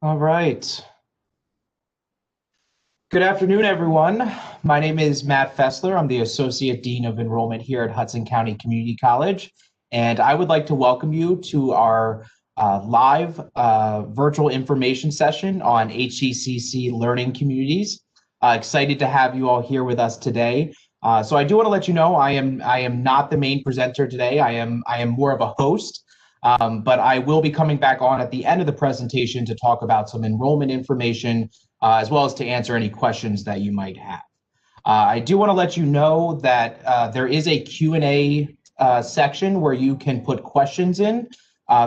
All right. Good afternoon, everyone. My name is Matt Fessler. I'm the Associate Dean of Enrollment here at Hudson County Community College, and I would like to welcome you to our live virtual information session on HCCC learning communities. Excited to have you all here with us today. So I do want to let you know I am not the main presenter today. I am more of a host. But I will be coming back on at the end of the presentation to talk about some enrollment information, as well as to answer any questions that you might have. I do want to let you know that there is a Q&A section where you can put questions in.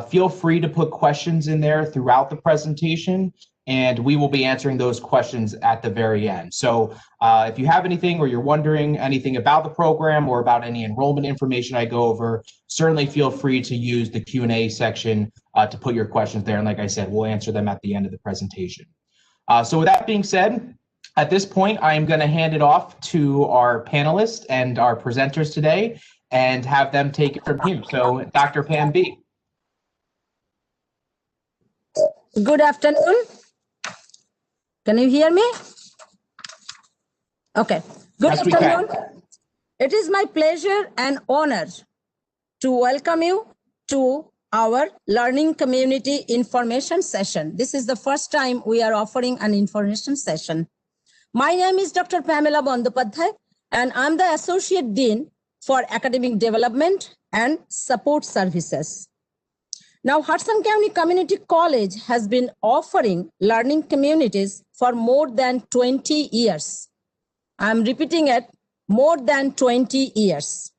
Feel free to put questions in there throughout the presentation, and we will be answering those questions at the very end. So if you have anything or you're wondering anything about the program or about any enrollment information I go over, certainly feel free to use the Q&A section to put your questions there. And like I said, we'll answer them at the end of the presentation. So with that being said, at this point, I am going to hand it off to our panelists and our presenters today and have them take it from here. So Dr. Pam B. Good afternoon. Can you hear me? Okay. Good afternoon. It is my pleasure and honor to welcome you to our learning community information session. This is the first time we are offering an information session. My name is Dr. Pamela Bandopadhyay, and I'm the Associate Dean for Academic Development and Support Services. Now, Hudson County Community College has been offering learning communities for more than 20 years. I'm repeating it, more than 20 years.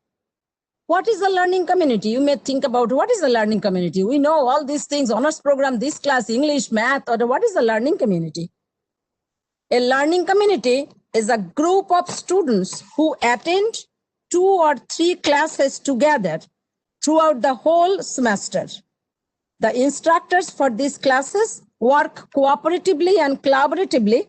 What is a learning community? You may think about what is a learning community? We know all these things, honors program, this class, English, math, or what is a learning community? A learning community is a group of students who attend 2 or 3 classes together throughout the whole semester. The instructors for these classes work cooperatively and collaboratively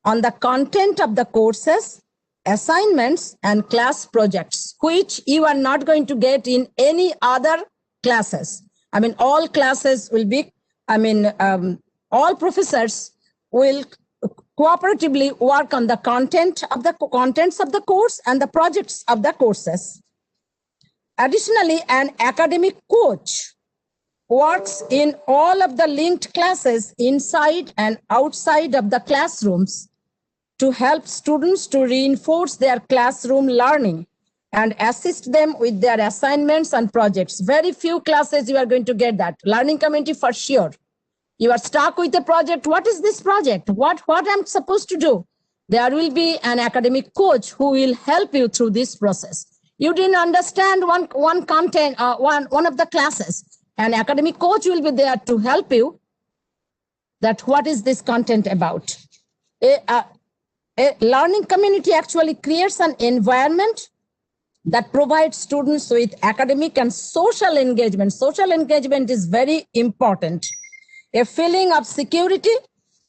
on the content of the courses, assignments, and class projects, which you are not going to get in any other classes. I mean, all classes will be, all professors will cooperatively work on the contents of the course and the projects of the courses. Additionally, an academic coach works in all of the linked classes inside and outside of the classrooms to help students to reinforce their classroom learning and assist them with their assignments and projects. Very few classes you are going to get that. Learning community for sure. You are stuck with a project. What is this project? What I'm supposed to do? There will be an academic coach who will help you through this process. You didn't understand one content, one of the classes. An academic coach will be there to help you that what is this content about. A learning community actually creates an environment that provides students with academic and social engagement. Social engagement is very important. A feeling of security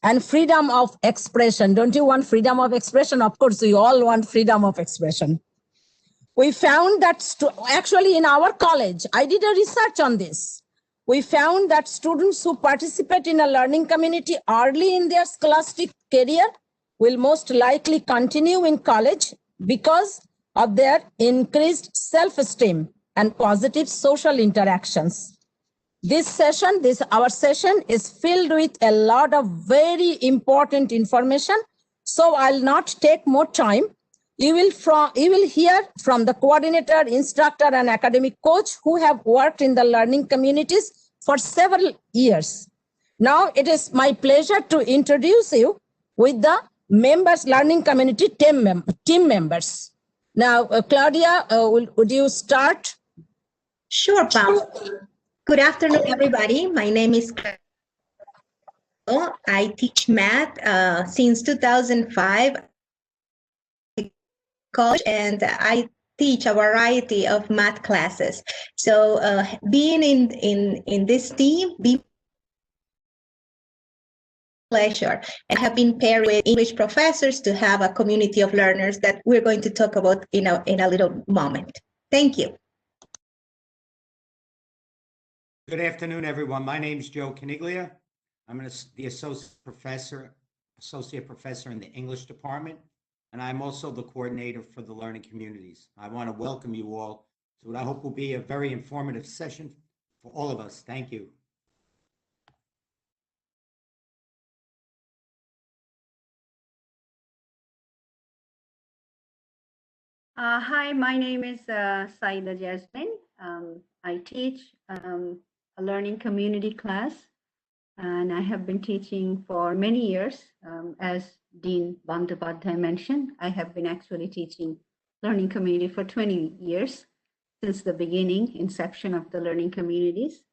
and freedom of expression. Don't you want freedom of expression? Of course, we all want freedom of expression. We found that actually in our college, I did a research on this. We found that students who participate in a learning community early in their scholastic career will most likely continue in college because of their increased self-esteem and positive social interactions. Our session is filled with a lot of very important information, so I'll not take more time. You will hear from the coordinator, instructor, and academic coach who have worked in the learning communities for several years. Now it is my pleasure to introduce you with the members, learning community team members. Now, Claudia, would you start? Sure, Pam. Good afternoon, everybody. My name is Claudia. I teach math since 2005. College, and I teach a variety of math classes. So being in this team, be pleasure, and have been paired with English professors to have a community of learners that we're going to talk about in a little moment. Thank you. Good afternoon, everyone. My name is Joe Caniglia. I'm the associate professor in the English department, and I'm also the coordinator for the learning communities. I want to welcome you all to what I hope will be a very informative session for all of us. Thank you. Hi, my name is Saida Jasmine. I teach a learning community class, and I have been teaching for many years. As Dean Bandyopadhyay mentioned, I have been actually teaching learning community for 20 years, since the beginning, inception of the learning communities.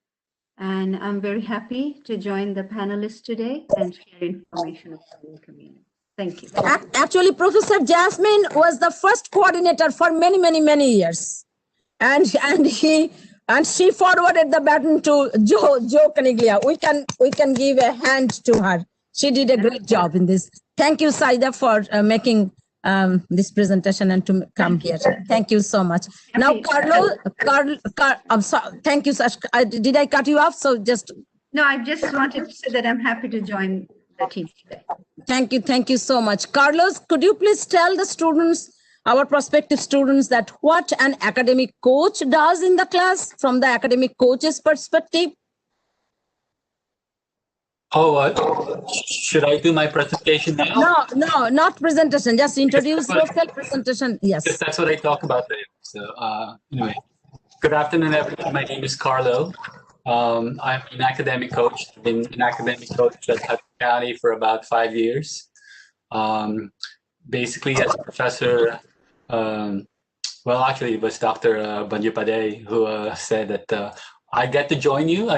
And I'm very happy to join the panelists today and share information about the learning community. Thank you. Actually, Professor Jasmine was the first coordinator for many, many, many years. And she forwarded the baton to Joe Caniglia. We can give a hand to her. She did a great job in this. Thank you, Saida, for making this presentation and to come here. Thank you so much. Now, I'm sorry. Thank you, Sash. Did I cut you off? So just. No, I just wanted to say that I'm happy to join the team today. Thank you so much. Carlos, could you please tell the students, our prospective students, that what an academic coach does in the class from the academic coach's perspective? Oh, should I do my presentation now? No, not presentation. Just introduce yourself, presentation. Yes. That's what I talk about there. So anyway, good afternoon, everyone. My name is Carlo. I'm an academic coach. I've been an academic coach at Hudson County for about 5 years. Basically, as a professor, well, actually, it was Dr. Bandyopadhyay who said that I get to join you.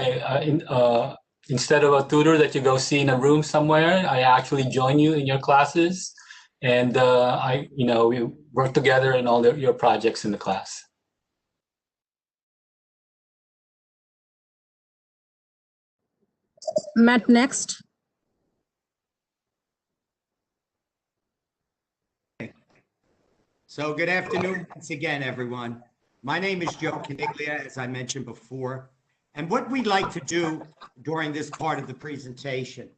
Instead of a tutor that you go see in a room somewhere, I actually join you in your classes, and we work together in all your projects in the class. Matt, next. So good afternoon once again, everyone. My name is Joe Caniglia, as I mentioned before. And what we'd like to do during this part of the presentation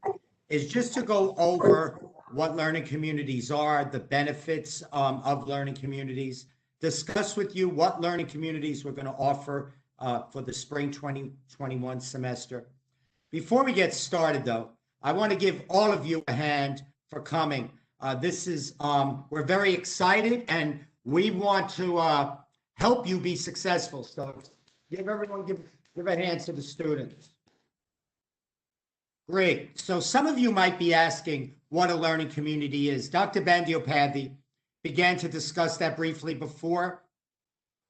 is just to go over what learning communities are, the benefits of learning communities, discuss with you what learning communities we're going to offer for the spring 2021 semester. Before we get started, though, I want to give all of you a hand for coming. We're very excited, and we want to help you be successful. So give a hand to the students. Great. So some of you might be asking what a learning community is. Dr. Bandyopadhyay began to discuss that briefly before.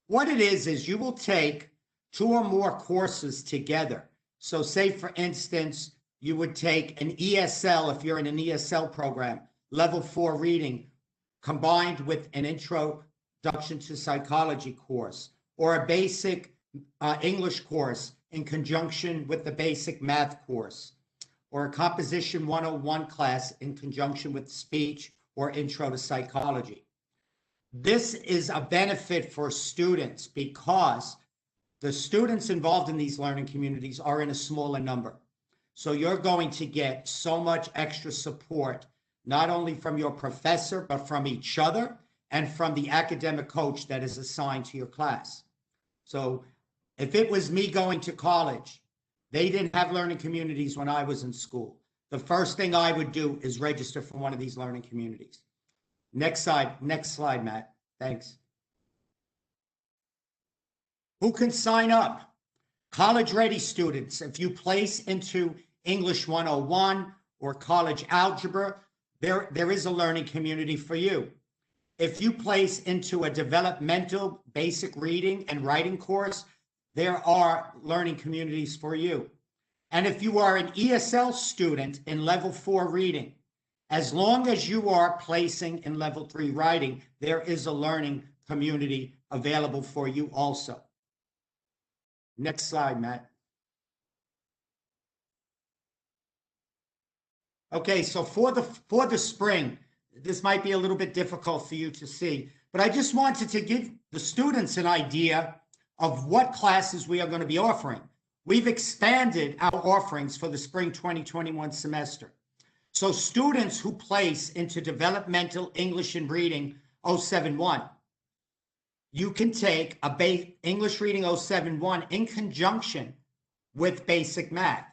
What it is you will take 2 or more courses together. So say, for instance, you would take an ESL, if you're in an ESL program, level 4 reading, combined with an introduction to psychology course, or a basic English course in conjunction with the basic math course, or a composition 101 class in conjunction with speech or intro to psychology. This is a benefit for students because the students involved in these learning communities are in a smaller number. So you're going to get so much extra support, not only from your professor, but from each other and from the academic coach that is assigned to your class. So if it was me going to college, they didn't have learning communities when I was in school. The first thing I would do is register for one of these learning communities. Next slide, Matt. Thanks. Who can sign up? College-ready students. If you place into English 101 or college algebra, there is a learning community for you. If you place into a developmental basic reading and writing course, there are learning communities for you. And if you are an ESL student in level 4 reading, as long as you are placing in level 3 writing, there is a learning community available for you also. Next slide, Matt. Okay, so for the spring, this might be a little bit difficult for you to see, but I just wanted to give the students an idea of what classes we are going to be offering. we've expanded our offerings for the spring 2021 semester. So students who place into developmental English and reading 071, you can take a English reading 071 in conjunction with basic math.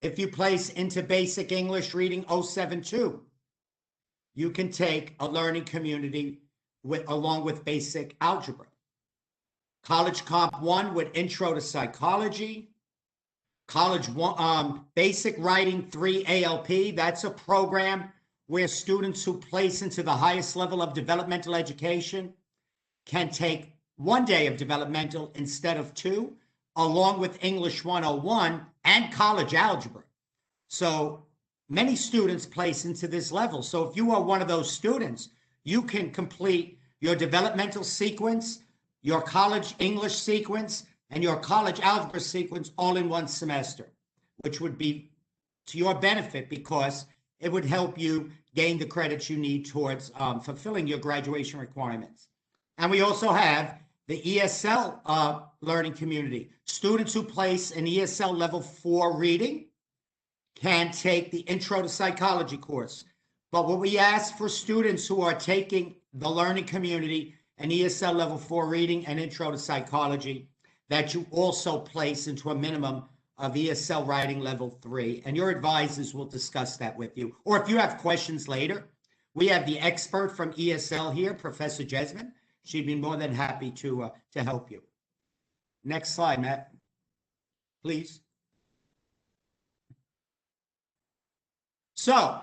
If you place into basic English reading 072, you can take a learning community along with basic algebra. College Comp 1 with Intro to Psychology. College 1, Basic Writing 3 ALP, that's a program where students who place into the highest level of developmental education can take 1 day of developmental instead of 2, along with English 101 and college algebra. So many students place into this level. So if you are one of those students, you can complete your developmental sequence, your college English sequence, and your college algebra sequence all in one semester, which would be to your benefit because it would help you gain the credits you need towards fulfilling your graduation requirements. And we also have the ESL learning community. Students who place an ESL level 4 reading can take the Intro to Psychology course. But what we ask for students who are taking the learning community and ESL level 4 reading and Intro to Psychology, that you also place into a minimum of ESL writing level 3. And your advisors will discuss that with you. Or if you have questions later, we have the expert from ESL here, Professor Jesmond. She'd be more than happy to help you. Next slide, Matt, please. So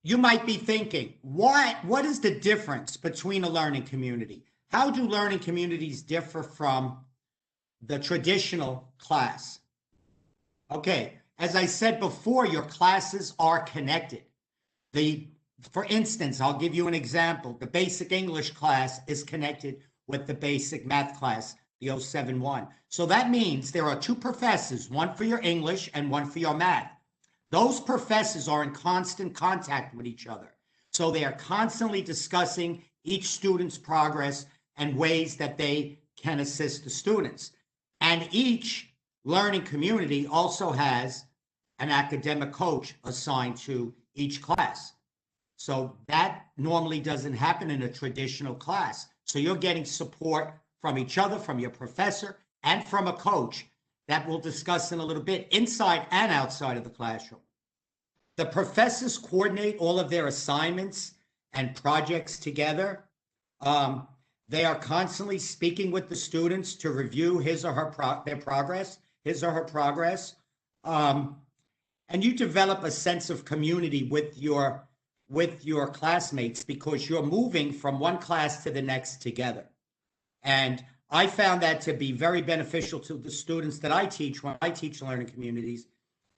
you might be thinking, what is the difference between a learning community? How do learning communities differ from the traditional class? Okay, as I said before, your classes are connected. For instance, I'll give you an example. The basic English class is connected with the basic math class, the 071. So that means there are 2 professors, one for your English and one for your math. Those professors are in constant contact with each other. So they are constantly discussing each student's progress and ways that they can assist the students. And each learning community also has an academic coach assigned to each class. So that normally doesn't happen in a traditional class. So you're getting support from each other, from your professor, and from a coach that we'll discuss in a little bit, inside and outside of the classroom. The professors coordinate all of their assignments and projects together. They are constantly speaking with the students to review his or her progress. And you develop a sense of community with your classmates because you're moving from one class to the next together. And I found that to be very beneficial to the students that I teach when I teach learning communities,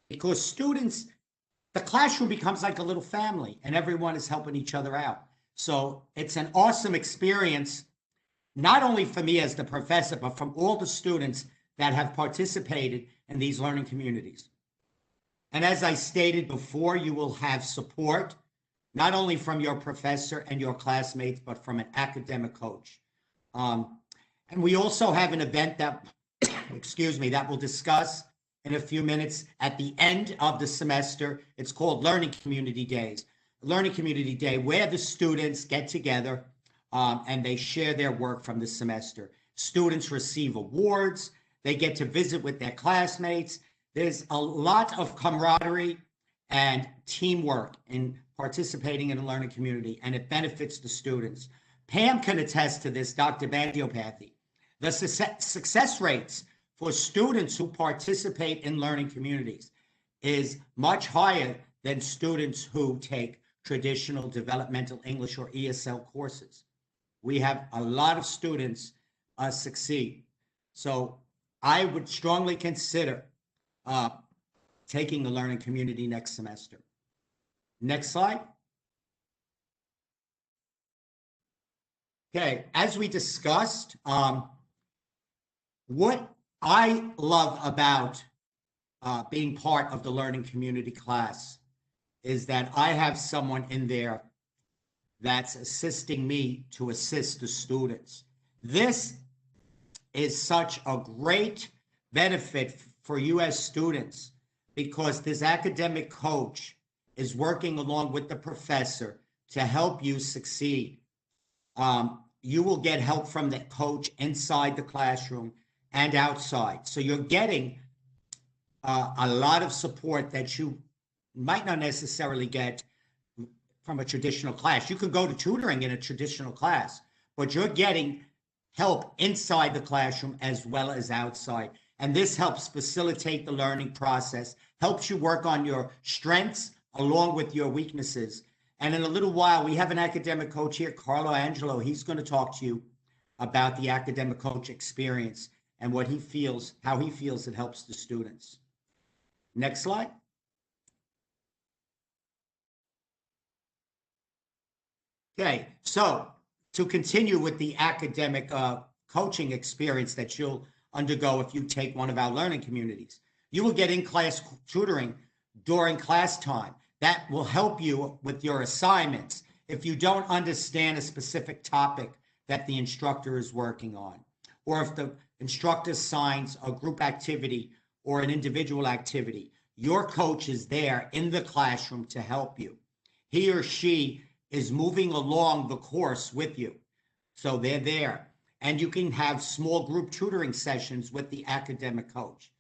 because students, the classroom becomes like a little family and everyone is helping each other out. So it's an awesome experience, not only for me as the professor, but from all the students that have participated in these learning communities. And as I stated before, you will have support, not only from your professor and your classmates, but from an academic coach. And we also have an event that, that we'll discuss in a few minutes at the end of the semester. It's called Learning Community Days. Learning Community Day, where the students get together and they share their work from the semester. Students receive awards. They get to visit with their classmates. There's a lot of camaraderie and teamwork in participating in a learning community, and it benefits the students. Pam can attest to this, Dr. Bandyopadhyay. The success rates for students who participate in learning communities is much higher than students who take traditional developmental English or ESL courses. We have a lot of students succeed. So I would strongly consider taking the learning community next semester. Next slide. Okay, as we discussed, what I love about being part of the learning community class is that I have someone in there that's assisting me to assist the students. This is such a great benefit for you as students, because this academic coach is working along with the professor to help you succeed. You will get help from the coach inside the classroom and outside. So you're getting a lot of support that you might not necessarily get from a traditional class. You could go to tutoring in a traditional class, but you're getting help inside the classroom as well as outside. And this helps facilitate the learning process, helps you work on your strengths along with your weaknesses. And in a little while, we have an academic coach here, Carlo Angelo. He's going to talk to you about the academic coach experience and what he feels, how he feels it helps the students. Next slide. Okay, so to continue with the academic coaching experience that you'll undergo if you take one of our learning communities, you will get in-class tutoring during class time. That will help you with your assignments if you don't understand a specific topic that the instructor is working on, or if the instructor assigns a group activity or an individual activity. Your coach is there in the classroom to help you. He or she is moving along the course with you. So they're there. And you can have small group tutoring sessions with the academic coach.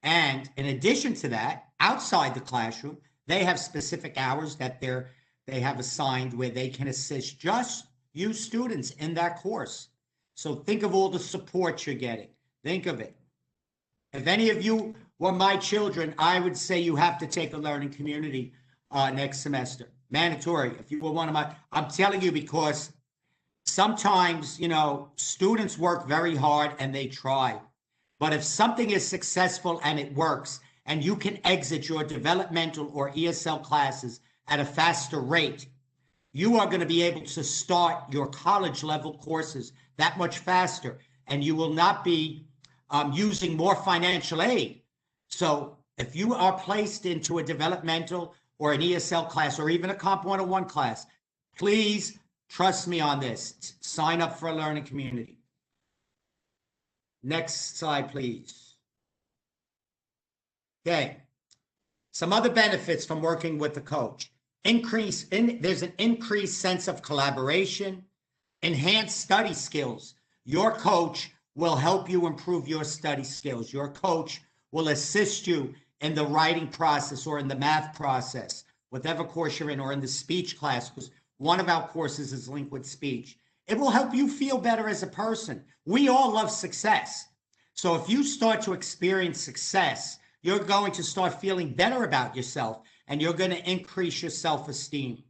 And in addition to that, outside the classroom, they have specific hours that they have assigned where they can assist just you students in that course. So think of all the support you're getting. Think of it. If any of you were my children, I would say you have to take a learning community next semester. Mandatory. If you were one of my, I'm telling you, because sometimes, you know, students work very hard and they try. But if something is successful and it works, and you can exit your developmental or ESL classes at a faster rate, you are going to be able to start your college level courses that much faster, and you will not be using more financial aid. So if you are placed into a developmental or an ESL class, or even a Comp 101 class, please trust me on this. Sign up for a learning community. Next slide, please. Okay. Some other benefits from working with the coach. There's an increased sense of collaboration, enhanced study skills. Your coach will help you improve your study skills. Your coach will assist you in the writing process or in the math process, whatever course you're in, or in the speech class, because one of our courses is linked with speech. It will help you feel better as a person. We all love success. So if you start to experience success, you're going to start feeling better about yourself, and you're going to increase your self-esteem.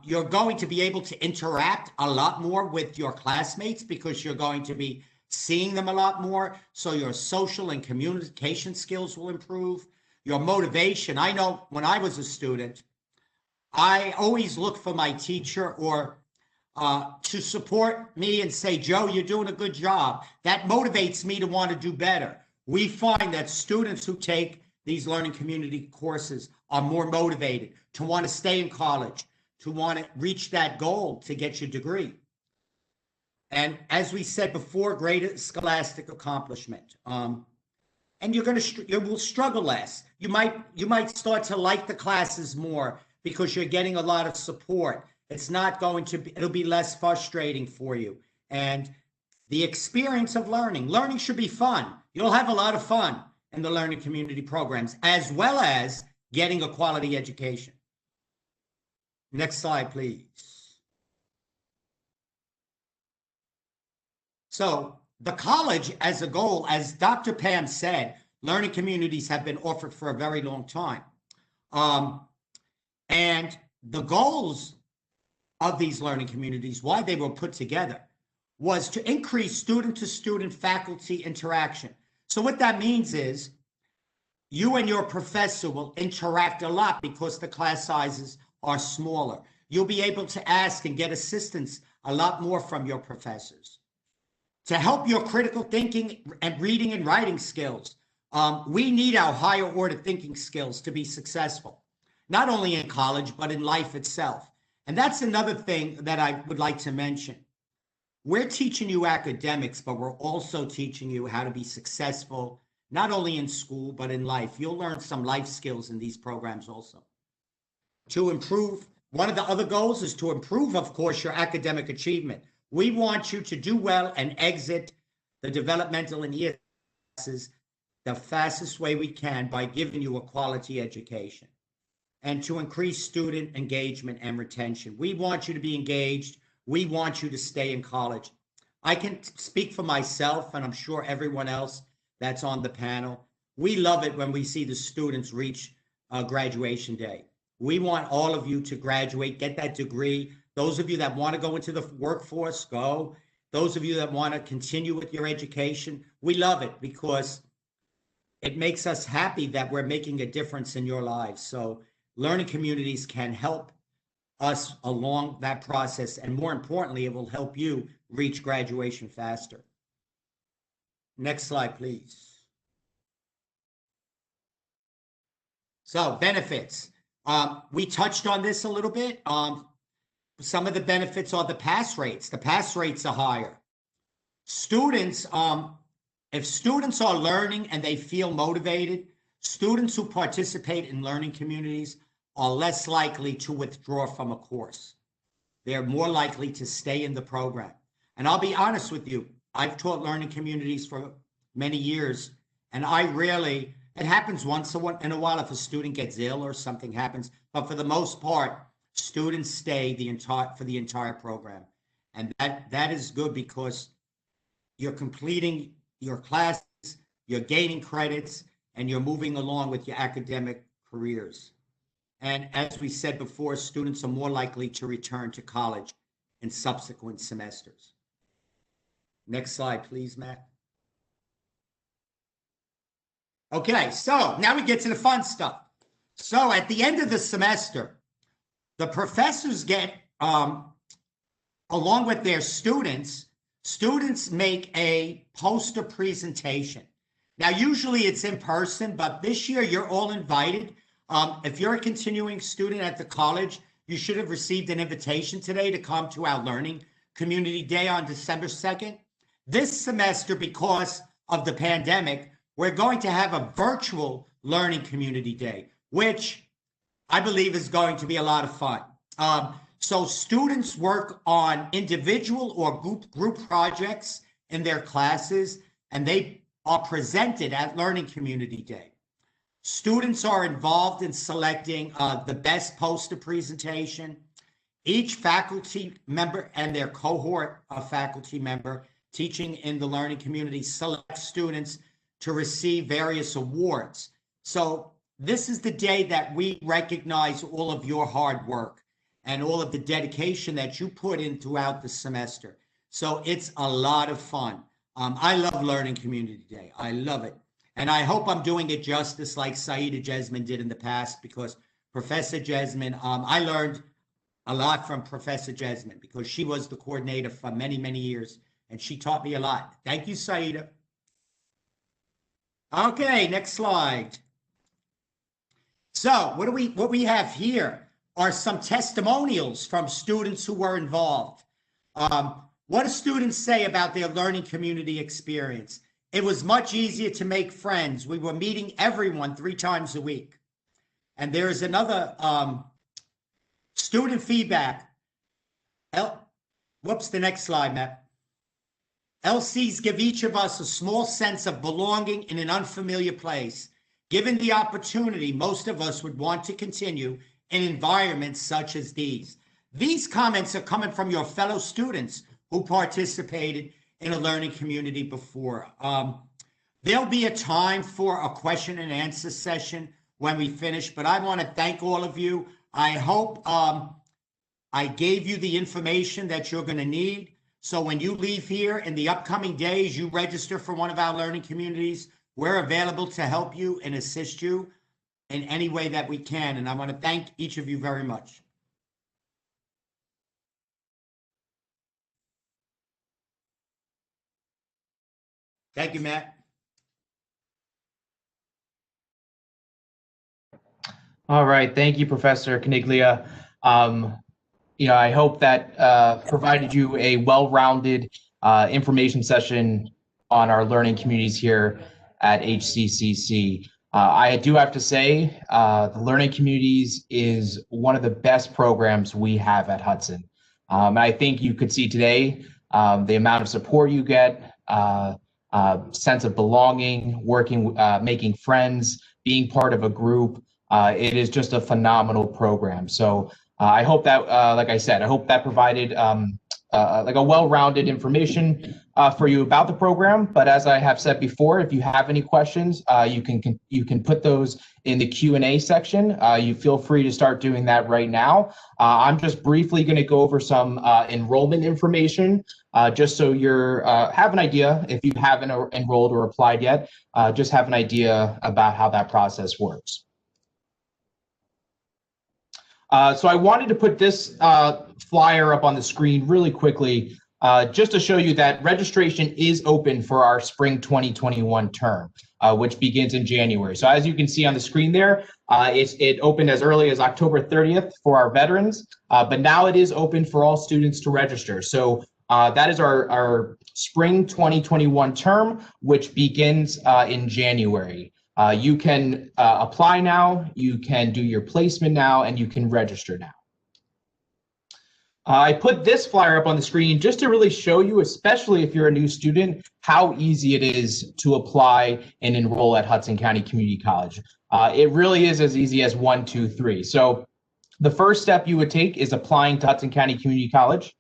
You're going to be able to interact a lot more with your classmates because you're going to be seeing them a lot more. So your social and communication skills will improve. Your motivation. I know when I was a student, I always looked for my teacher or to support me and say, Joe, you're doing a good job. That motivates me to want to do better. We find that students who take these learning community courses are more motivated to want to stay in college, to want to reach that goal to get your degree. And as we said before, greater scholastic accomplishment. And you will struggle less. You might start to like the classes more because you're getting a lot of support. It's not going to be, it'll be less frustrating for you. And the experience of learning should be fun. You'll have a lot of fun in the learning community programs, as well as getting a quality education. Next slide, please. So the college as a goal, as Dr. Pam said, learning communities have been offered for a very long time. And the goals of these learning communities, why they were put together, was to increase student-to-student faculty interaction. So what that means is you and your professor will interact a lot because the class sizes are smaller. You'll be able to ask and get assistance a lot more from your professors. To help your critical thinking and reading and writing skills, we need our higher order thinking skills to be successful, not only in college, but in life itself. And that's another thing that I would like to mention. we're teaching you academics, but we're also teaching you how to be successful, not only in school, but in life. You'll learn some life skills in these programs also. To improve, one of the other goals is to improve, of course, your academic achievement. We want you to do well and exit the developmental and ES classes the fastest way we can by giving you a quality education, and to increase student engagement and retention. We want you to be engaged. We want you to stay in college. I can speak for myself, and I'm sure everyone else that's on the panel. We love it when we see the students reach graduation day. We want all of you to graduate, get that degree. Those of you that want to go into the workforce, go. Those of you that want to continue with your education, we love it because it makes us happy that we're making a difference in your lives. So learning communities can help us along that process. And more importantly, it will help you reach graduation faster. Next slide, please. So benefits. We touched on this a little bit. Some of the benefits are the pass rates. The pass rates are higher. Students, if students are learning and they feel motivated, students who participate in learning communities are less likely to withdraw from a course. They're more likely to stay in the program. And I'll be honest with you, I've taught learning communities for many years, and it happens once in a while if a student gets ill or something happens, but for the most part, students stay for the entire program. And that is good because you're completing your classes, you're gaining credits, and you're moving along with your academic careers. And as we said before, students are more likely to return to college in subsequent semesters. Next slide, please, Matt. Okay, so now we get to the fun stuff. So at the end of the semester, the professors get, along with their students make a poster presentation. Now, usually it's in person, but this year you're all invited. If you're a continuing student at the college, you should have received an invitation today to come to our Learning Community Day on December 2nd. This semester, because of the pandemic, we're going to have a virtual Learning Community Day, which I believe is going to be a lot of fun. So students work on individual or group projects in their classes, and they are presented at Learning Community Day. Students are involved in selecting the best poster presentation. Each faculty member and their cohort of faculty member teaching in the learning community select students to receive various awards. So this is the day that we recognize all of your hard work and all of the dedication that you put in throughout the semester. So it's a lot of fun. I love Learning Community Day. I love it. And I hope I'm doing it justice like Saida Jesmine did in the past, because Professor Jesmine, I learned a lot from Professor Jesmine because she was the coordinator for many, many years, and she taught me a lot. Thank you, Saida. Okay, next slide. So what we have here are some testimonials from students who were involved. What do students say about their learning community experience? It was much easier to make friends. We were meeting everyone 3 times a week. And there is another student feedback. Whoops, the next slide, Matt. LCs give each of us a small sense of belonging in an unfamiliar place. Given the opportunity, most of us would want to continue in environments such as these. These comments are coming from your fellow students who participated in a learning community before. There'll be a time for a question and answer session when we finish, but I want to thank all of you. I hope I gave you the information that you're going to need. So when you leave here in the upcoming days, you register for one of our learning communities. We're available to help you and assist you in any way that we can. And I want to thank each of you very much. Thank you, Matt. All right. Thank you, Professor Caniglia. I hope that provided you a well-rounded information session on our learning communities here at HCCC. I do have to say, the learning communities is one of the best programs we have at Hudson. I think you could see today the amount of support you get, sense of belonging, working, making friends, being part of a group. It is just a phenomenal program. So I hope that, like I said, I hope that provided like a well-rounded information for you about the program. But as I have said before, if you have any questions, you can put those in the Q&A section. You feel free to start doing that right now. I'm just briefly going to go over some enrollment information, just so you're have an idea, if you haven't enrolled or applied yet, just have an idea about how that process works. So I wanted to put this flyer up on the screen really quickly, just to show you that registration is open for our spring 2021 term, which begins in January. So as you can see on the screen there, it opened as early as October 30th for our veterans, but now it is open for all students to register. So that is our spring 2021 term, which begins in January. You can apply now, you can do your placement now, and you can register now. I put this flyer up on the screen just to really show you, especially if you're a new student, how easy it is to apply and enroll at Hudson County Community College. It really is as easy as 1, 2, 3. So the first step you would take is applying to Hudson County Community College.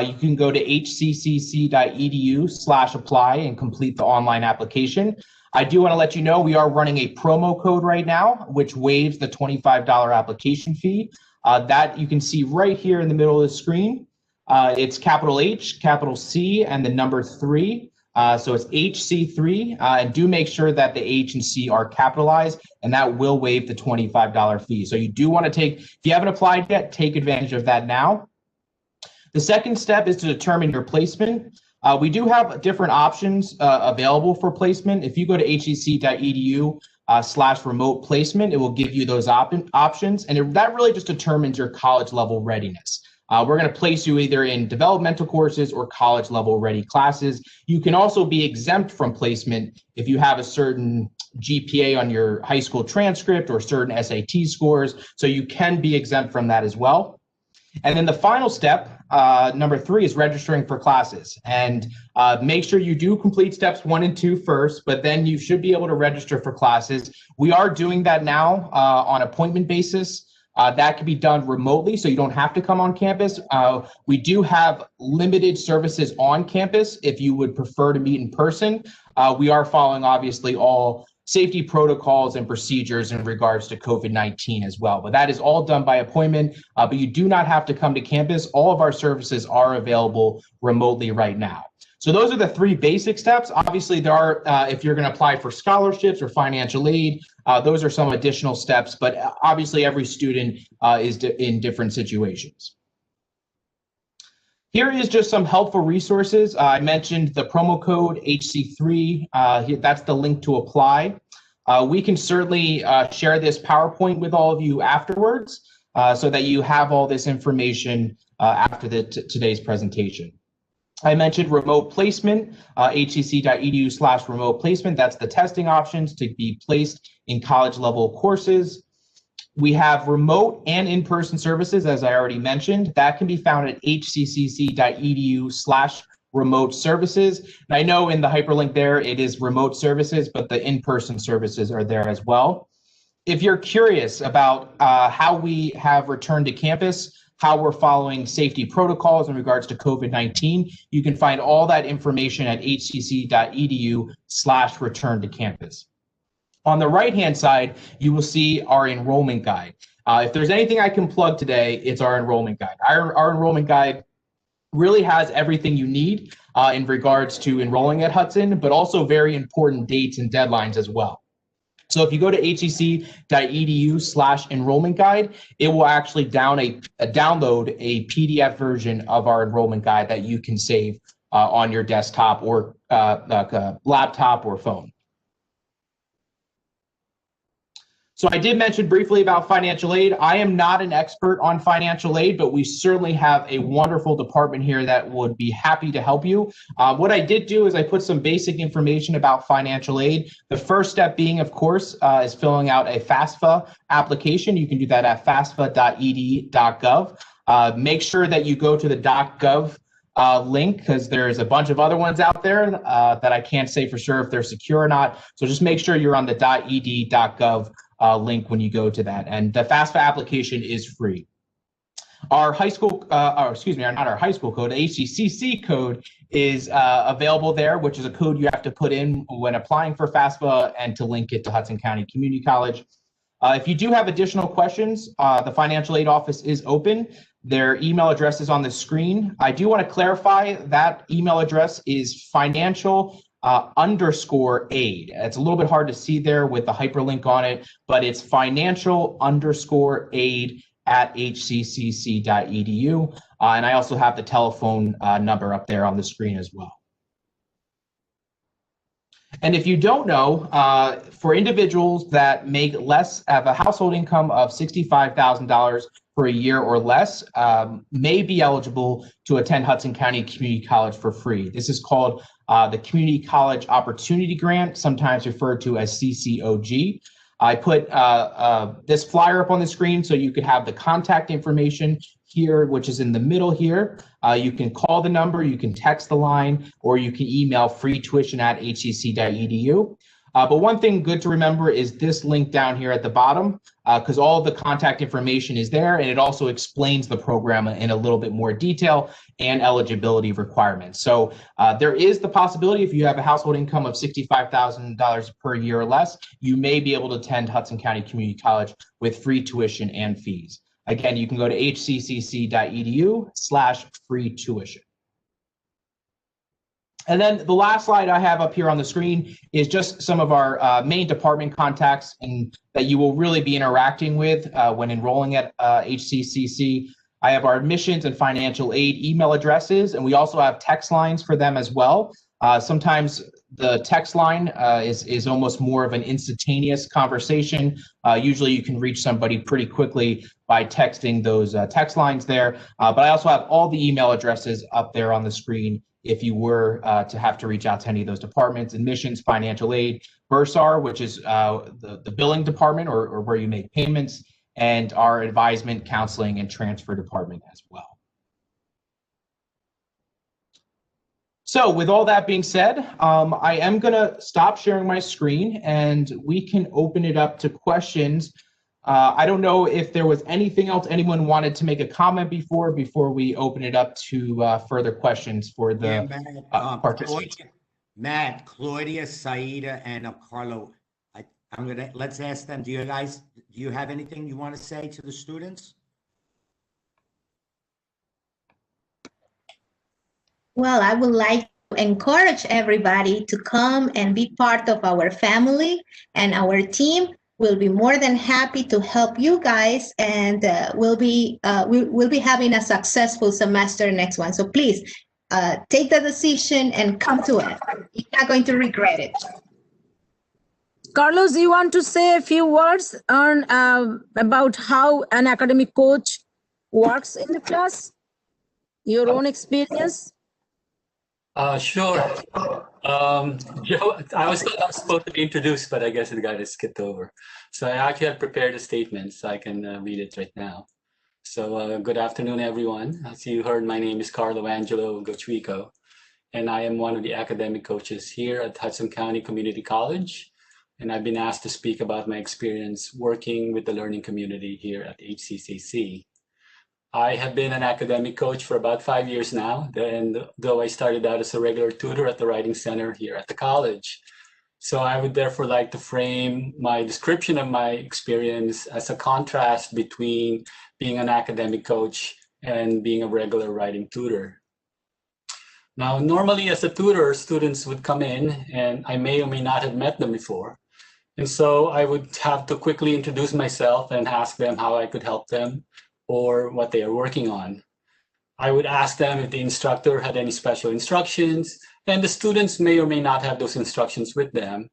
You can go to hccc.edu/apply and complete the online application. I do want to let you know we are running a promo code right now, which waives the $25 application fee. That you can see right here in the middle of the screen. It's capital H, capital C, and the number 3. So it's HC3, and do make sure that the H and C are capitalized, and that will waive the $25 fee. So you do want to take, if you haven't applied yet, take advantage of that now. The second step is to determine your placement. We do have different options available for placement. If you go to hcc.edu/remote placement, it will give you those options, and that really just determines your college level readiness. We're going to place you either in developmental courses or college level ready classes. You can also be exempt from placement if you have a certain GPA on your high school transcript or certain SAT scores, so you can be exempt from that as well. And then the final step, number 3, is registering for classes. And make sure you do complete steps 1 and 2 first, but then you should be able to register for classes. We are doing that now on appointment basis. That can be done remotely, so you don't have to come on campus. We do have limited services on campus if you would prefer to meet in person. We are following, obviously, all safety protocols and procedures in regards to COVID-19 as well. But that is all done by appointment, but you do not have to come to campus. All of our services are available remotely right now. So those are the 3 basic steps. Obviously, there are, if you're going to apply for scholarships or financial aid, those are some additional steps, but obviously every student is in different situations. Here is just some helpful resources. I mentioned the promo code HC3. That's the link to apply. We can certainly share this PowerPoint with all of you afterwards so that you have all this information after today's presentation. I mentioned remote placement, hcc.edu/remote placement. That's the testing options to be placed in college level courses. We have remote and in-person services, as I already mentioned. That can be found at hccc.edu/remote services. And I know in the hyperlink there, it is remote services, but the in-person services are there as well. If you're curious about how we have returned to campus, how we're following safety protocols in regards to COVID-19, you can find all that information at hcc.edu/return to campus. On the right-hand side, you will see our enrollment guide. If there's anything I can plug today, it's our enrollment guide. Our enrollment guide really has everything you need in regards to enrolling at Hudson, but also very important dates and deadlines as well. So if you go to hcc.edu/enrollment guide, it will actually download a PDF version of our enrollment guide that you can save on your desktop or laptop or phone. So I did mention briefly about financial aid. I am not an expert on financial aid, but we certainly have a wonderful department here that would be happy to help you. What I did do is I put some basic information about financial aid. The first step being, of course, is filling out a FAFSA application. You can do that at fafsa.ed.gov. Make sure that you go to the .gov link, because there's a bunch of other ones out there that I can't say for sure if they're secure or not. So just make sure you're on the .ed.gov link when you go to that. And the FAFSA application is free. Our high school, not our high school code, HCCC code is available there, which is a code you have to put in when applying for FAFSA and to link it to Hudson County Community College. If you do have additional questions, the financial aid office is open. Their email address is on the screen. I do want to clarify that email address is financial _aid. It's a little bit hard to see there with the hyperlink on it, but it's financial _aid at hccc.edu. And I also have the telephone number up there on the screen as well. And if you don't know, for individuals that make less, have a household income of $65,000 per a year or less, may be eligible to attend Hudson County Community College for free. This is called the Community College Opportunity Grant, sometimes referred to as CCOG. I put this flyer up on the screen so you could have the contact information here, which is in the middle here. You can call the number, you can text the line, or you can email freetuition@hcc.edu. But one thing good to remember is this link down here at the bottom, because all of the contact information is there, and it also explains the program in a little bit more detail and eligibility requirements. So there is the possibility, if you have a household income of $65,000 per year or less, you may be able to attend Hudson County Community College with free tuition and fees. Again, you can go to hccc.edu/free tuition. And then the last slide I have up here on the screen is just some of our main department contacts and that you will really be interacting with when enrolling at HCCC. I have our admissions and financial aid email addresses, and we also have text lines for them as well. Sometimes the text line is almost more of an instantaneous conversation. Usually you can reach somebody pretty quickly by texting those text lines there. But I also have all the email addresses up there on the screen if you were to have to reach out to any of those departments: admissions, financial aid, Bursar, which is the billing department or where you make payments, and our advisement, counseling, and transfer department as well. So with all that being said, I am going to stop sharing my screen and we can open it up to questions. I don't know if there was anything else anyone wanted to make a comment before we open it up to further questions for the participants. Matt, Claudia, Saida, and Carlo, let's ask them. Do you have anything you want to say to the students? Well, I would like to encourage everybody to come and be part of our family, and our team will be more than happy to help you guys, and we'll be having a successful semester next one. So please take the decision and come to it. You're not going to regret it. Carlos, you want to say a few words on about how an academic coach works in the class? Your own experience? Sure. Joe, I was supposed to be introduced, but I guess the guy just skipped over. So I actually had prepared a statement, so I can read it right now. So good afternoon, everyone. As you heard, my name is Carlo Angelo Gochuico, and I am one of the academic coaches here at Hudson County Community College. And I've been asked to speak about my experience working with the learning community here at HCCC. I have been an academic coach for about 5 years now, and though I started out as a regular tutor at the Writing Center here at the college. So I would therefore like to frame my description of my experience as a contrast between being an academic coach and being a regular writing tutor. Now, normally as a tutor, students would come in and I may or may not have met them before. And so I would have to quickly introduce myself and ask them how I could help them or what they are working on. I would ask them if the instructor had any special instructions, and the students may or may not have those instructions with them.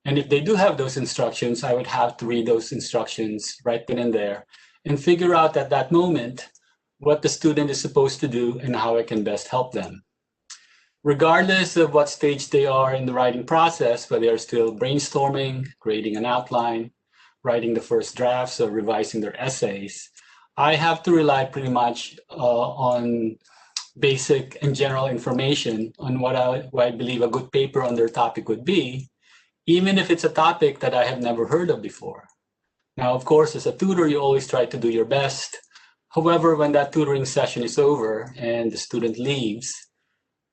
And if they do have those instructions, I would have to read those instructions right then and there and figure out at that moment what the student is supposed to do and how I can best help them. Regardless of what stage they are in the writing process, whether they're still brainstorming, creating an outline, writing the first drafts, or revising their essays, I have to rely pretty much on basic and general information on what I believe a good paper on their topic would be, even if it's a topic that I have never heard of before. Now, of course, as a tutor, you always try to do your best. However, when that tutoring session is over and the student leaves,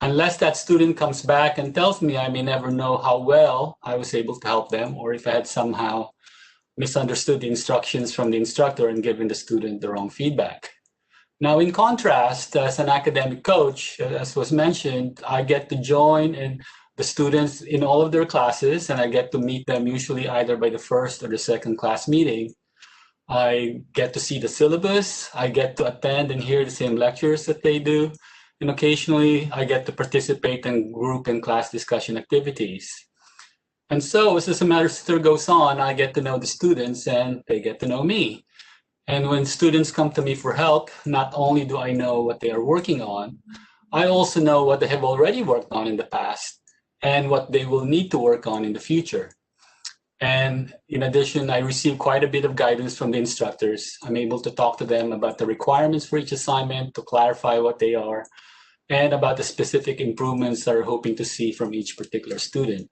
unless that student comes back and tells me, I may never know how well I was able to help them, or if I had somehow misunderstood the instructions from the instructor and given the student the wrong feedback. Now, in contrast, as an academic coach, as was mentioned, I get to join the students in all of their classes, and I get to meet them usually either by the first or the second class meeting. I get to see the syllabus, I get to attend and hear the same lectures that they do, and occasionally I get to participate in group and class discussion activities. And so as the semester goes on, I get to know the students and they get to know me. And when students come to me for help, not only do I know what they are working on, I also know what they have already worked on in the past and what they will need to work on in the future. And in addition, I receive quite a bit of guidance from the instructors. I'm able to talk to them about the requirements for each assignment, to clarify what they are, and about the specific improvements that we're hoping to see from each particular student.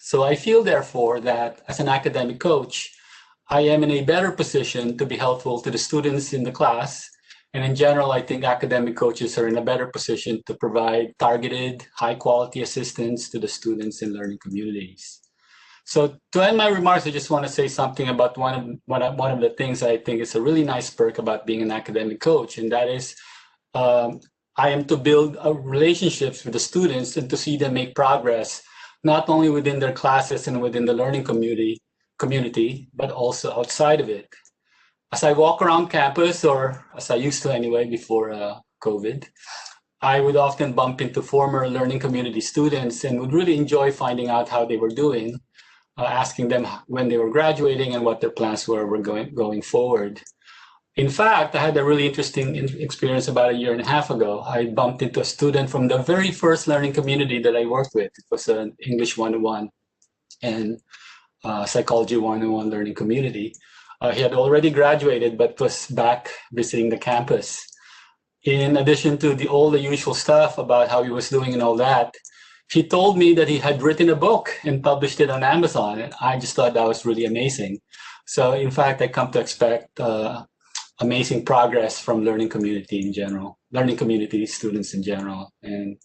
So I feel, therefore, that as an academic coach, I am in a better position to be helpful to the students in the class. And in general, I think academic coaches are in a better position to provide targeted, high-quality assistance to the students in learning communities. So to end my remarks, I just want to say something about one of the things I think is a really nice perk about being an academic coach, and that is I am to build relationships with the students and to see them make progress, not only within their classes and within the learning community, but also outside of it. As I walk around campus, or as I used to anyway before COVID, I would often bump into former learning community students and would really enjoy finding out how they were doing, asking them when they were graduating and what their plans were going forward. In fact, I had a really interesting experience about a year and a half ago. I bumped into a student from the very first learning community that I worked with. It was an English 101 and Psychology 101 learning community. He had already graduated, but was back visiting the campus. In addition to all the usual stuff about how he was doing and all that, he told me that he had written a book and published it on Amazon. And I just thought that was really amazing. So in fact, I come to expect amazing progress from learning community in general, learning community students in general. And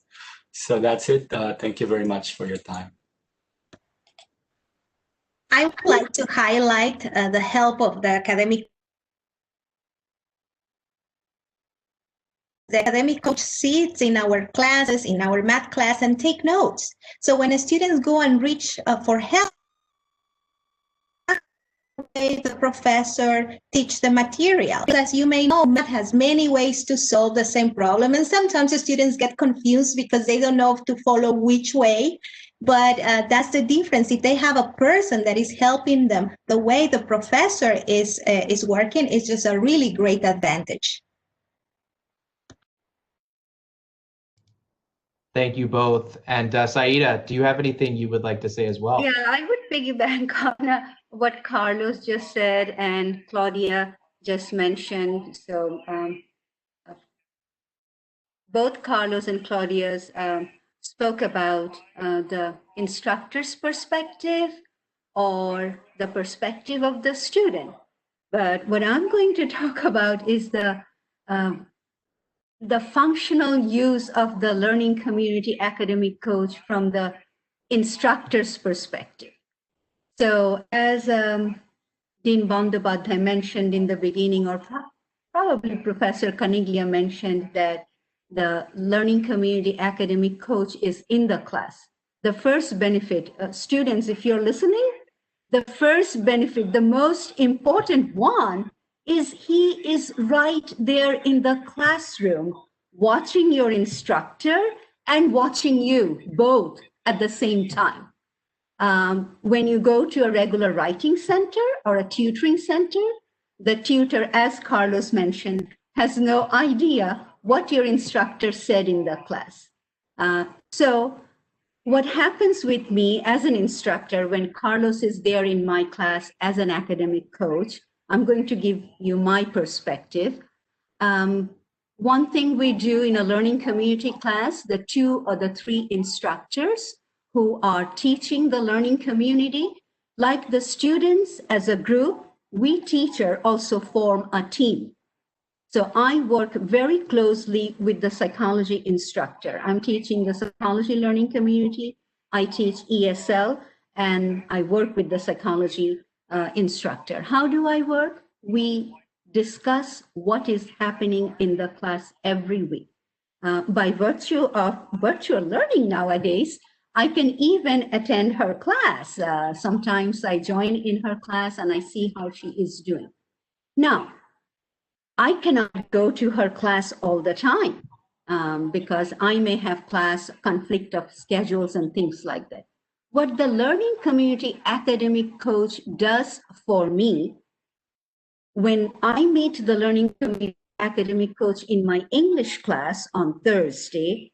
so that's it. Thank you very much for your time. I would like to highlight the help of the academic coach sits in our classes, in our math class, and take notes. So when students go and reach for help, the professor teach the material. As you may know, math has many ways to solve the same problem, and sometimes the students get confused because they don't know to follow which way. But that's the difference. If they have a person that is helping them, the way the professor is working is just a really great advantage. Thank you both. And Saida, do you have anything you would like to say as well? Yeah, I would piggyback on what Carlos just said and Claudia just mentioned. So both Carlos and Claudia's spoke about the instructor's perspective or the perspective of the student. But what I'm going to talk about is the functional use of the learning community academic coach from the instructor's perspective. So as Dean Bandyopadhyay mentioned in the beginning, or probably Professor Caniglia mentioned, that the learning community academic coach is in the class. The first benefit, students, if you're listening, the first benefit, the most important one, is he is right there in the classroom, watching your instructor and watching you both at the same time. When you go to a regular writing center or a tutoring center, the tutor, as Carlos mentioned, has no idea what your instructor said in the class. So what happens with me as an instructor when Carlos is there in my class as an academic coach, I'm going to give you my perspective. One thing we do in a learning community class, the 2 or the 3 instructors who are teaching the learning community, like the students as a group, we teacher also form a team. So I work very closely with the psychology instructor. I'm teaching the psychology learning community. I teach ESL, and I work with the psychology instructor. How do I work? We discuss what is happening in the class every week. By virtue of virtual learning nowadays, I can even attend her class. Sometimes I join in her class and I see how she is doing. Now, I cannot go to her class all the time because I may have class conflict of schedules and things like that. What the learning community academic coach does for me, when I meet the learning community academic coach in my English class on Thursday,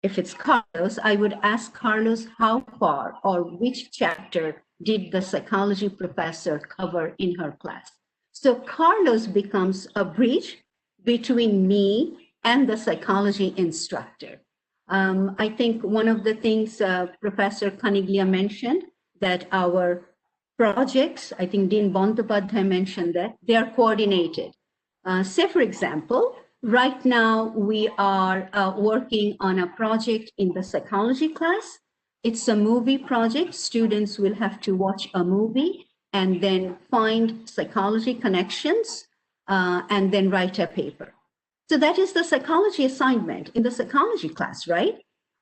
if it's Carlos, I would ask Carlos how far or which chapter did the psychology professor cover in her class. So Carlos becomes a bridge between me and the psychology instructor. I think one of the things Professor Kaniglia mentioned, that our projects, I think Dean Bandopadhyay mentioned that, they are coordinated. Say, for example, right now we are working on a project in the psychology class. It's a movie project. Students will have to watch a movie and then find psychology connections and then write a paper. So that is the psychology assignment in the psychology class, right?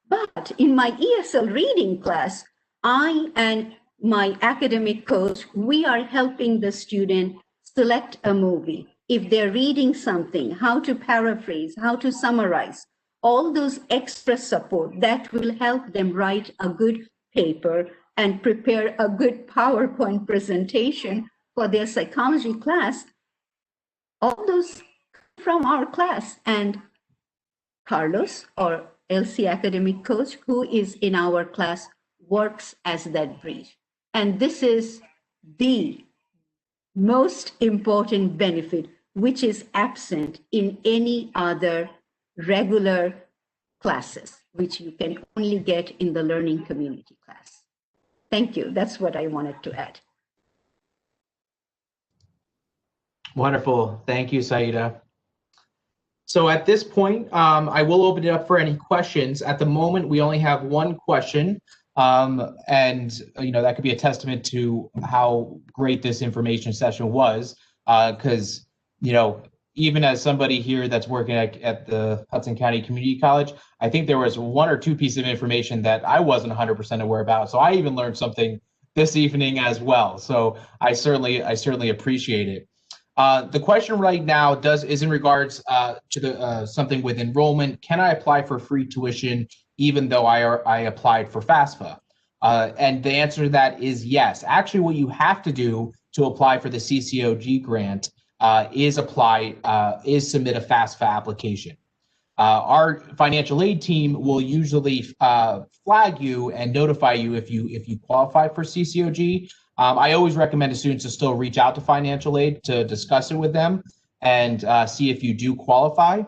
But in my ESL reading class, I and my academic coach, we are helping the student select a movie. If they're reading something, how to paraphrase, how to summarize, all those extra support that will help them write a good paper and prepare a good PowerPoint presentation for their psychology class. All those from our class, and Carlos, or LC academic coach, who is in our class, works as that bridge. And this is the most important benefit, which is absent in any other regular classes, which you can only get in the learning community class. Thank you. That's what I wanted to add. Wonderful. Thank you, Saida. So at this point, I will open it up for any questions. At the moment, we only have one question. And that could be a testament to how great this information session was, because even as somebody here that's working at the Hudson County Community College, I think there was 1 or 2 pieces of information that I wasn't 100% aware about. So I even learned something this evening as well. So I certainly appreciate it. The question right now is in regards to the something with enrollment. Can I apply for free tuition even though I applied for FAFSA? And the answer to that is yes. Actually, what you have to do to apply for the CCOG grant is submit a FAFSA application. Our financial aid team will usually flag you and notify you if you qualify for CCOG. I always recommend to students to still reach out to financial aid to discuss it with them and see if you do qualify.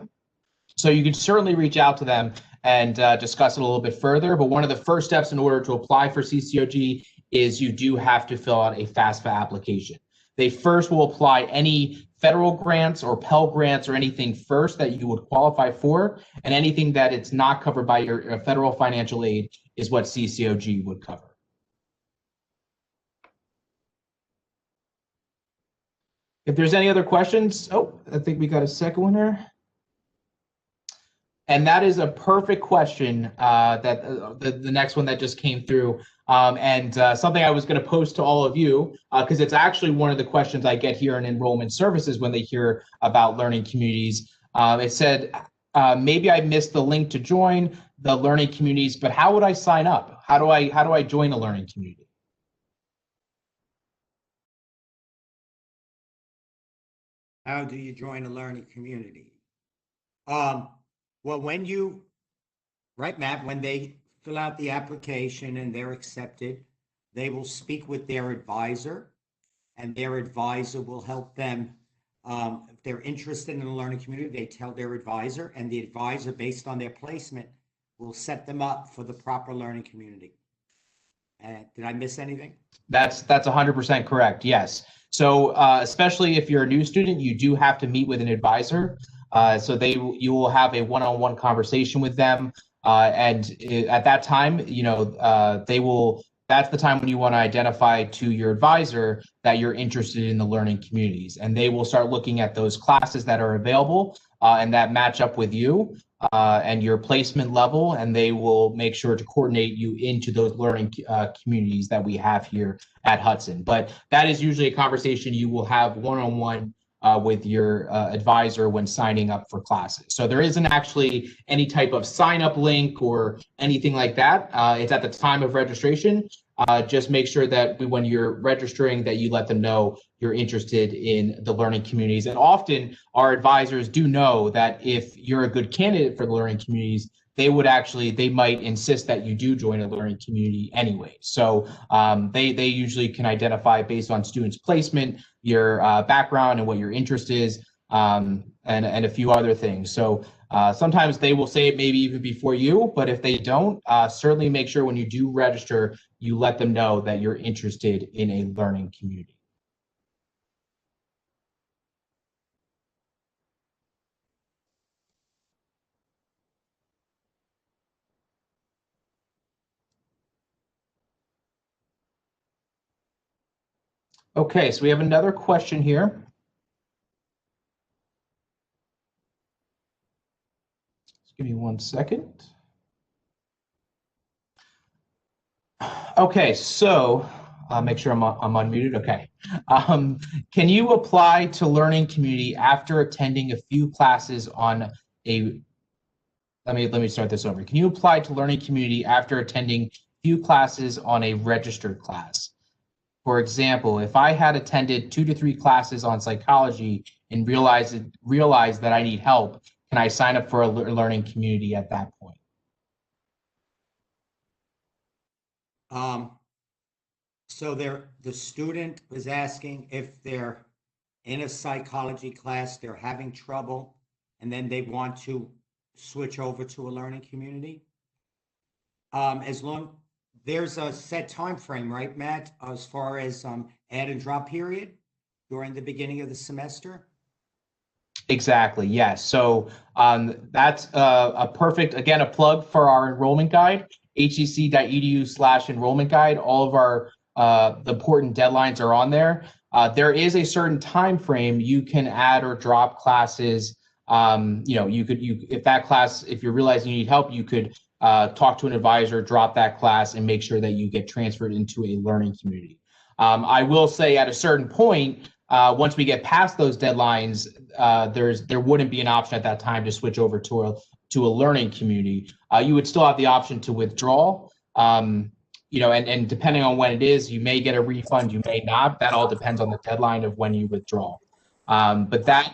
So you can certainly reach out to them and discuss it a little bit further. But one of the first steps in order to apply for CCOG is you do have to fill out a FAFSA application. They first will apply any federal grants or Pell grants or anything first that you would qualify for, and anything that it's not covered by your federal financial aid is what CCOG would cover. If there's any other questions, I think we got a second one here. And that is a perfect question, that the next one that just came through, and something I was going to post to all of you, because it's actually one of the questions I get here in enrollment services when they hear about learning communities. It said, maybe I missed the link to join the learning communities, but how would I sign up? How do I join a learning community? How do you join a learning community? Well, right, Matt, when they fill out the application and they're accepted, they will speak with their advisor, and their advisor will help them. If they're interested in a learning community, they tell their advisor, and the advisor, based on their placement, will set them up for the proper learning community. Did I miss anything? That's 100% correct. Yes. So especially if you're a new student, you do have to meet with an advisor. So you will have a one-on-one conversation with them, and at that time, that's the time when you want to identify to your advisor that you're interested in the learning communities, and they will start looking at those classes that are available and that match up with you and your placement level, and they will make sure to coordinate you into those learning communities that we have here at Hudson. But that is usually a conversation you will have one-on-one with your advisor when signing up for classes. So there isn't actually any type of sign-up link or anything like that. It's at the time of registration. Just make sure that when you're registering that you let them know you're interested in the learning communities. And often our advisors do know that if you're a good candidate for the learning communities, they might insist that you do join a learning community anyway. So they usually can identify based on students' placement, your background and what your interest is, and a few other things. So sometimes they will say it maybe even before you, but if they don't, certainly make sure when you do register, you let them know that you're interested in a learning community. Okay, so we have another question here. Just give me 1 second. Okay, so I'll make sure I'm unmuted. Okay. Can you apply to learning community after attending a few classes on a, let me start this over. Can you apply to learning community after attending few classes on a registered class? For example, if I had attended 2 to 3 classes on psychology and realized that I need help, can I sign up for a learning community at that point? So the student was asking if they're in a psychology class, they're having trouble, and then they want to switch over to a learning community. As long there's a set time frame, right, Matt, as far as add and drop period during the beginning of the semester? Exactly, yes. So that's a perfect, again, a plug for our enrollment guide, hcc.edu/enrollment guide. All of our the important deadlines are on there. There is a certain time frame you can add or drop classes. If you're realizing you need help, you could talk to an advisor, drop that class, and make sure that you get transferred into a learning community. I will say at a certain point, once we get past those deadlines, there wouldn't be an option at that time to switch over to a learning community. You would still have the option to withdraw. And depending on when it is, you may get a refund, you may not. That all depends on the deadline of when you withdraw. But the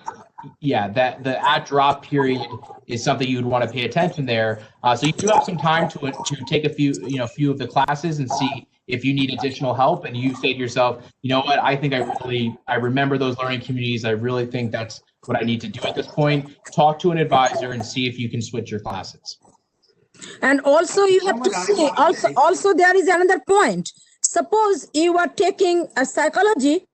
at drop period is something you'd want to pay attention there. So you do have some time to take a few of the classes and see if you need additional help, and you say to yourself, you know what, I think I remember those learning communities. I really think that's what I need to do at this point. Talk to an advisor and see if you can switch your classes. And also you have to see, also there is another point. Suppose you are taking a psychology,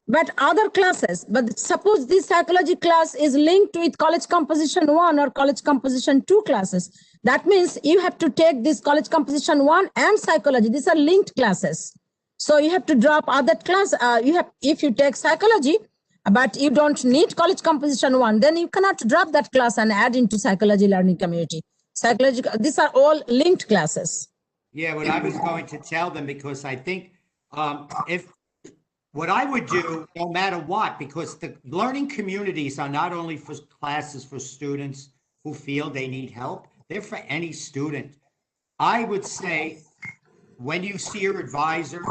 but other classes, but suppose this psychology class is linked with college composition 1 or college composition 2 classes. That means you have to take this college composition 1 and psychology. These are linked classes. So you have to drop other class. If you take psychology, but you don't need college composition 1, then you cannot drop that class and add into psychology learning community. Psychology, these are all linked classes. Yeah, what I was going to tell them, because I think what I would do, no matter what, because the learning communities are not only for classes for students who feel they need help, they're for any student. I would say when you see your advisor,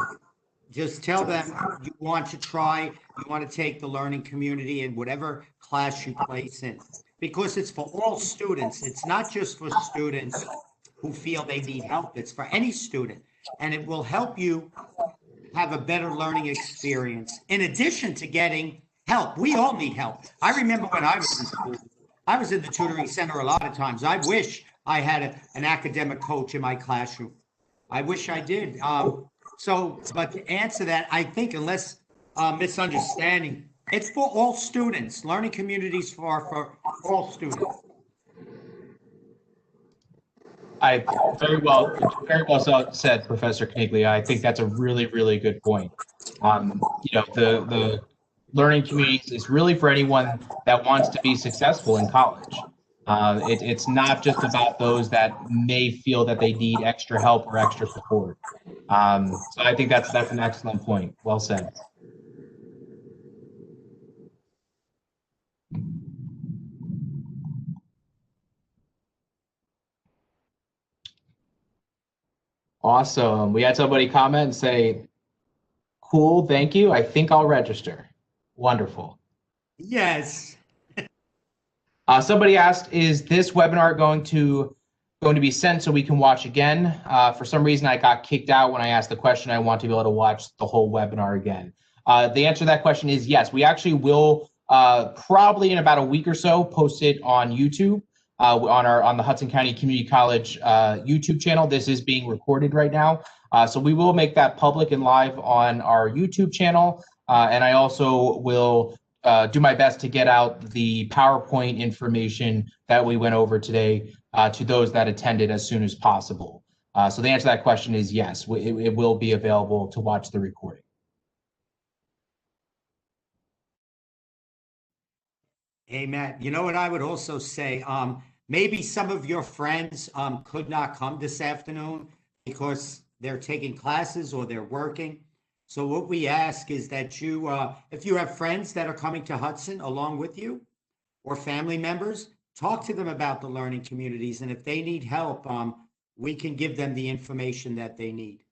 just tell them you want to try you want to take the learning community in whatever class you place in, because it's for all students. It's not just for students who feel they need help. It's for any student, and it will help you have a better learning experience in addition to getting help. We all need help. I remember when I was in school, I was in the tutoring center a lot of times. I wish I had an academic coach in my classroom. I wish I did. But to answer that, I think unless misunderstanding, it's for all students. Learning communities for all students. Very well said, Professor Kniglia. I think that's a really, really good point. The learning communities is really for anyone that wants to be successful in college. It's not just about those that may feel that they need extra help or extra support. So I think that's an excellent point. Well said. Awesome. We had somebody comment and say, cool, thank you. I think I'll register. Wonderful. Yes. Somebody asked, is this webinar going to be sent so we can watch again? For some reason, I got kicked out when I asked the question. I want to be able to watch the whole webinar again. The answer to that question is yes. We actually will probably in about a week or so post it on YouTube. On the Hudson County Community College YouTube channel. This is being recorded right now. So we will make that public and live on our YouTube channel. And I also will do my best to get out the PowerPoint information that we went over today to those that attended as soon as possible. So the answer to that question is yes, it will be available to watch the recording. Hey, Matt, you know what I would also say? Maybe some of your friends could not come this afternoon because they're taking classes or they're working. So what we ask is that you, if you have friends that are coming to Hudson along with you or family members, talk to them about the learning communities. And if they need help, we can give them the information that they need.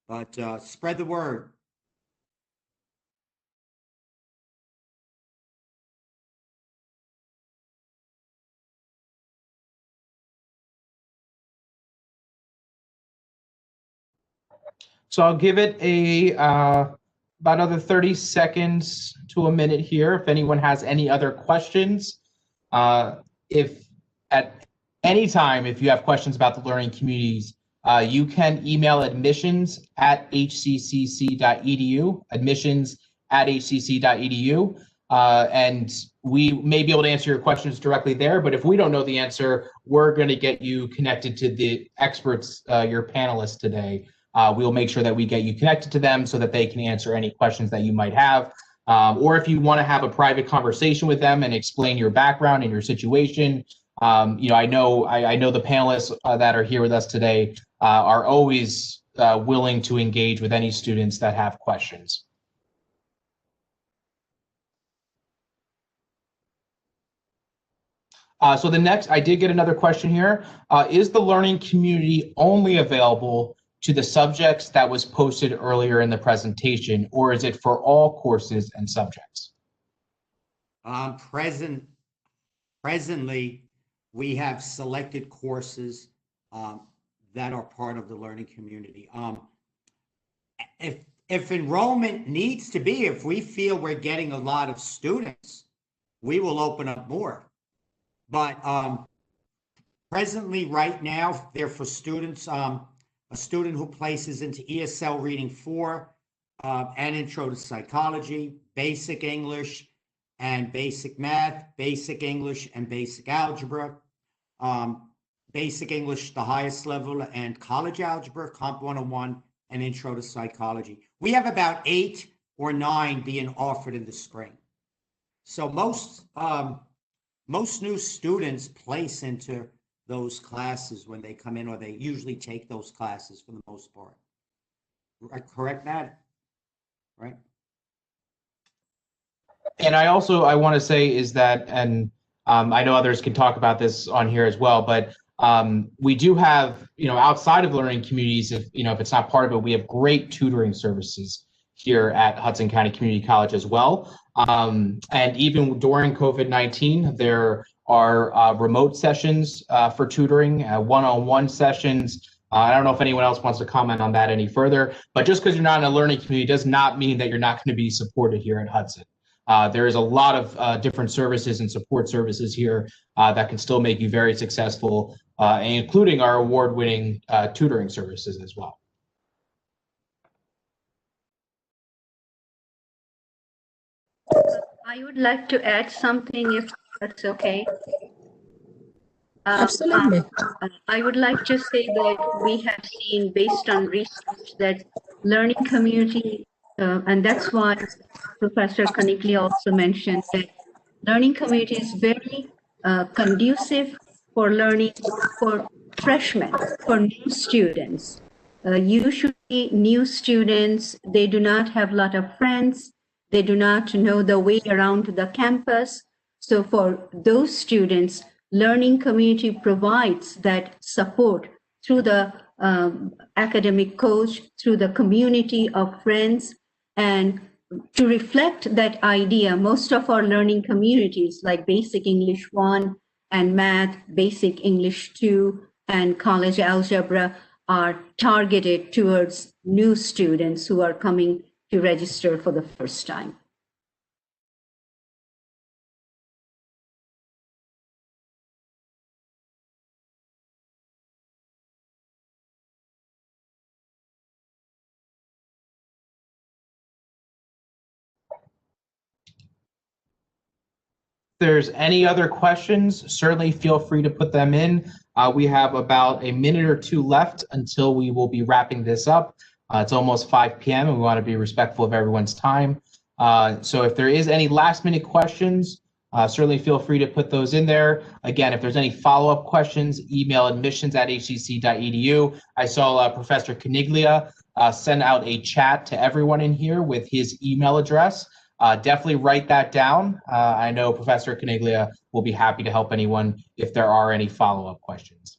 But spread the word. So I'll give it about another 30 seconds to a minute here. If anyone has any other questions, if at any time, if you have questions about the learning communities, you can email admissions@hccc.edu, admissions@hcc.edu, and we may be able to answer your questions directly there. But if we don't know the answer, we're going to get you connected to the experts, your panelists today. We'll make sure that we get you connected to them so that they can answer any questions that you might have. Or if you want to have a private conversation with them and explain your background and your situation, I know the panelists that are here with us today are always willing to engage with any students that have questions. So the next, I did get another question here. Is the learning community only available to the subjects that was posted earlier in the presentation, or is it for all courses and subjects? Presently, we have selected courses that are part of the learning community. If enrollment needs to be, if we feel we're getting a lot of students, we will open up more. But presently, right now, they're for students. A student who places into ESL Reading 4 and Intro to Psychology, Basic English and Basic Math, Basic English and Basic Algebra, Basic English, the highest level, and College Algebra, Comp 101, and Intro to Psychology. We have about 8 or 9 being offered in the spring. So most new students place into those classes when they come in, or they usually take those classes for the most part. Correct, Matt? Right? And I want to say is that, and I know others can talk about this on here as well, but we do have, outside of learning communities, if it's not part of it, we have great tutoring services here at Hudson County Community College as well. And even during COVID-19, there are remote sessions for tutoring, one-on-one sessions. I don't know if anyone else wants to comment on that any further, but just because you're not in a learning community does not mean that you're not going to be supported here at Hudson. There is a lot of different services and support services here that can still make you very successful, including our award-winning tutoring services as well. I would like to add something, if that's okay. Absolutely. I would like to say that we have seen, based on research, that learning community, and that's why Professor Kaniglia also mentioned that learning community is very conducive for learning for freshmen, for new students. Usually new students, they do not have a lot of friends. They do not know the way around the campus. So for those students, learning community provides that support through the academic coach, through the community of friends. And to reflect that idea, most of our learning communities like Basic English 1 and Math, Basic English 2, and College Algebra are targeted towards new students who are coming to register for the first time. If there's any other questions, certainly feel free to put them in. We have about a minute or two left until we will be wrapping this up. It's almost 5 p.m. and we want to be respectful of everyone's time. So if there is any last minute questions, certainly feel free to put those in there. Again, if there's any follow-up questions, email admissions@hcc.edu. I saw Professor Kaniglia send out a chat to everyone in here with his email address. Definitely write that down. I know Professor Kaniglia will be happy to help anyone if there are any follow-up questions.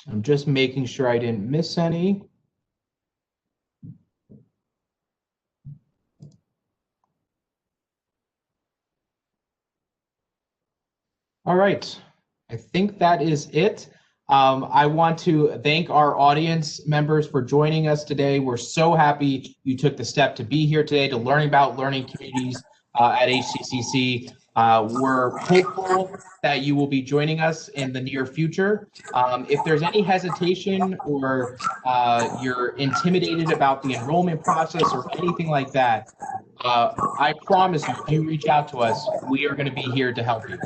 I'm just making sure I didn't miss any. All right, I think that is it. I want to thank our audience members for joining us today. We're so happy you took the step to be here today to learn about learning communities at HCCC. We're hopeful that you will be joining us in the near future. If there's any hesitation or you're intimidated about the enrollment process or anything like that, I promise you, if you reach out to us, we are going to be here to help you.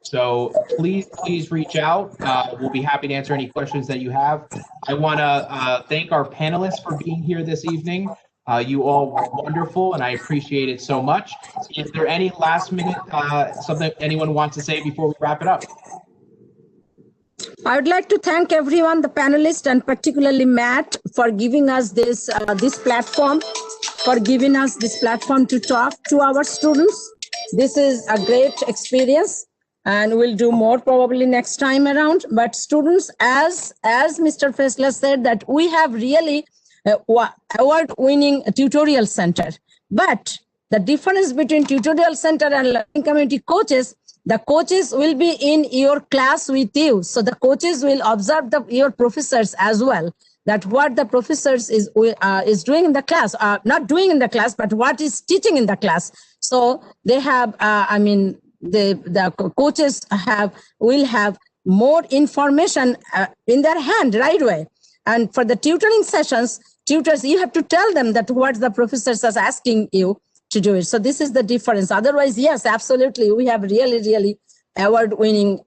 So please reach out. We'll be happy to answer any questions that you have. I want to thank our panelists for being here this evening. You all were wonderful, and I appreciate it so much. Is there any last minute something anyone wants to say before we wrap it up? I would like to thank everyone, the panelists, and particularly Matt, for giving us this platform, to talk to our students. This is a great experience, and we'll do more probably next time around. But students, as Mr. Fessler said, that we have really award-winning tutorial center. But the difference between tutorial center and learning community coaches, the coaches will be in your class with you. So the coaches will observe your professors as well, that what the professors is doing in the class, not doing in the class, but what is teaching in the class. So they have, the coaches will have more information in their hand right away. And for the tutoring sessions, tutors, you have to tell them that what the professors are asking you to do it. So this is the difference. Otherwise, yes, absolutely, we have really award-winning,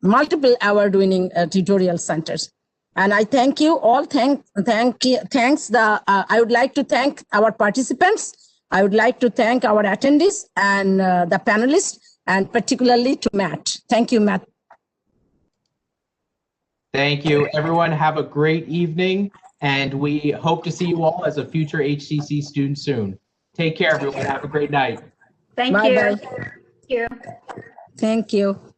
multiple award-winning tutorial centers. And I thank you all. Thanks. I would like to thank our participants. I would like to thank our attendees and the panelists, and particularly to Matt. Thank you, Matt. Thank you, everyone. Have a great evening, and we hope to see you all as a future HCC student soon. Take care, everyone. Have a great night. Thank Bye-bye. you. Thank you. Thank you.